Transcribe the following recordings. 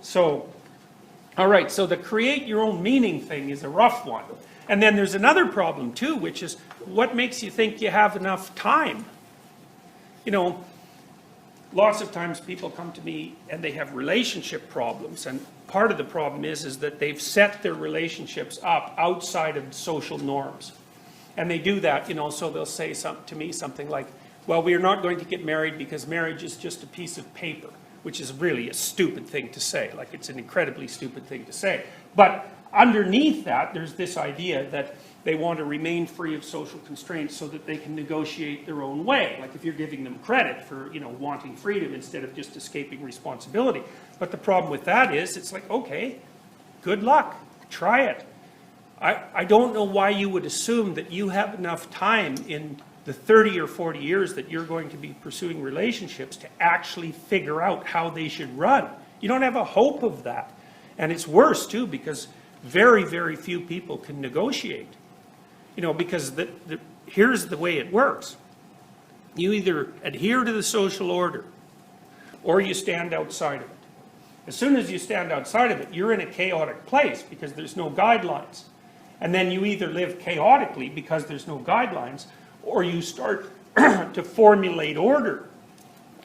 So, all right, so the create your own meaning thing is a rough one. And then there's another problem too, which is what makes you think you have enough time? You know, lots of times people come to me and they have relationship problems, and part of the problem is that they've set their relationships up outside of social norms. And they do that, you know, so they'll say to me something like, well, we are not going to get married because marriage is just a piece of paper, which is really a stupid thing to say. Like, it's an incredibly stupid thing to say. But underneath that, there's this idea that they want to remain free of social constraints so that they can negotiate their own way. Like, if you're giving them credit for, you know, wanting freedom instead of just escaping responsibility. But the problem with that is, it's like, okay, good luck, try it. I don't know why you would assume that you have enough time in the 30 or 40 years that you're going to be pursuing relationships to actually figure out how they should run. You don't have a hope of that. And it's worse too, because very, very few people can negotiate. You know, because here's the way it works. You either adhere to the social order or you stand outside of it. As soon as you stand outside of it, you're in a chaotic place because there's no guidelines. And then you either live chaotically because there's no guidelines, or you start to formulate order.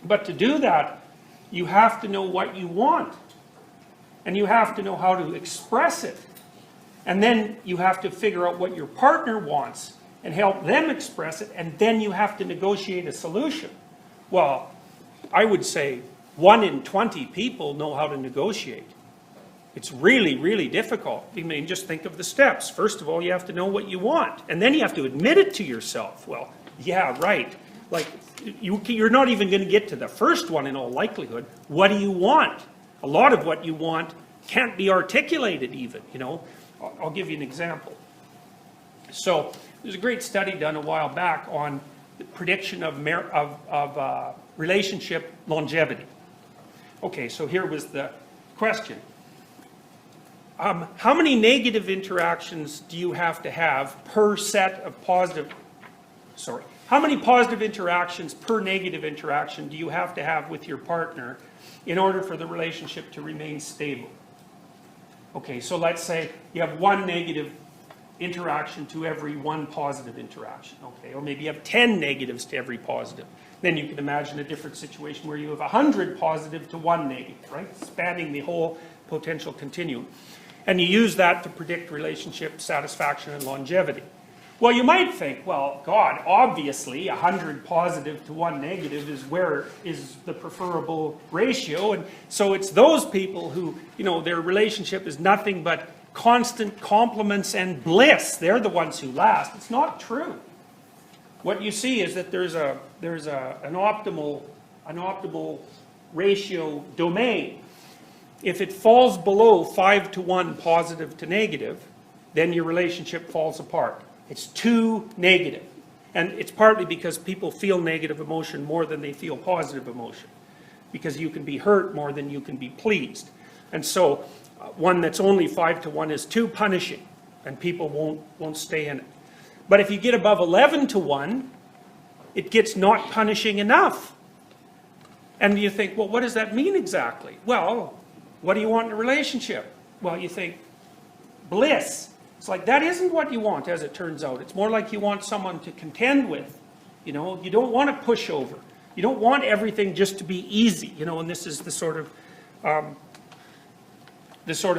But to do that, you have to know what you want. And you have to know how to express it. And then you have to figure out what your partner wants and help them express it, and then you have to negotiate a solution. Well, I would say 1 in 20 people know how to negotiate. It's really, really difficult. I mean, just think of the steps. First of all, you have to know what you want, and then you have to admit it to yourself. Well, yeah, right. Like, you're not even going to get to the first one in all likelihood. What do you want? A lot of what you want can't be articulated even, you know. I'll give you an example. So there's a great study done a while back on the prediction of relationship longevity. Okay, so here was the question. How many negative interactions do you have to have per set of how many positive interactions per negative interaction do you have to have with your partner in order for the relationship to remain stable? Okay, so let's say you have 1 negative interaction to every 1 positive interaction, okay? Or maybe you have 10 negatives to every positive. Then you can imagine a different situation where you have 100 positive to 1 negative, right? Spanning the whole potential continuum. And you use that to predict relationship satisfaction and longevity. Well, you might think, well, God, obviously 100 positive to 1 negative is the preferable ratio. And so it's those people who, you know, their relationship is nothing but constant compliments and bliss. They're the ones who last. It's not true. What you see is that there's an optimal ratio domain. If it falls below 5 to 1 positive to negative, then your relationship falls apart. It's too negative. And it's partly because people feel negative emotion more than they feel positive emotion. Because you can be hurt more than you can be pleased. And so one that's only 5 to 1 is too punishing, and people won't stay in it. But if you get above 11 to 1, it gets not punishing enough. And you think, well, what does that mean exactly? Well, what do you want in a relationship? Well, you think, bliss. It's like, that isn't what you want, as it turns out. It's more like you want someone to contend with. You know, you don't want a pushover. You don't want everything just to be easy. You know, and this is the sort of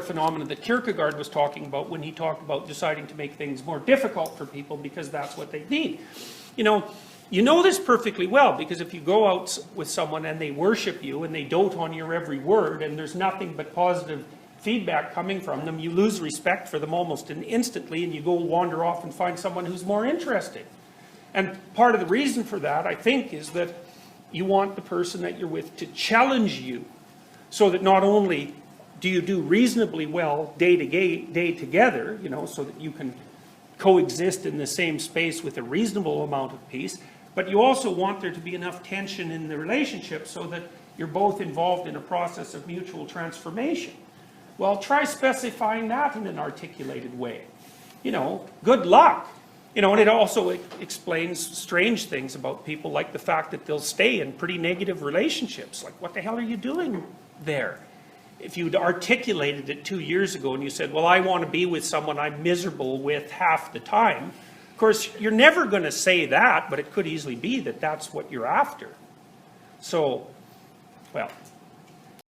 phenomenon that Kierkegaard was talking about when he talked about deciding to make things more difficult for people because that's what they need. You know this perfectly well, because if you go out with someone and they worship you and they dote on your every word and there's nothing but positive feedback coming from them, you lose respect for them almost instantly, and you go wander off and find someone who's more interesting. And part of the reason for that, I think, is that you want the person that you're with to challenge you, so that not only do you do reasonably well day together, you know, so that you can coexist in the same space with a reasonable amount of peace, but you also want there to be enough tension in the relationship so that you're both involved in a process of mutual transformation. Well, try specifying that in an articulated way. You know, good luck. You know, and it also explains strange things about people, like the fact that they'll stay in pretty negative relationships. Like, what the hell are you doing there? if you'd articulated it 2 years ago and you said, well, I want to be with someone I'm miserable with half the time, of course, you're never going to say that, but it could easily be that that's what you're after. So, well,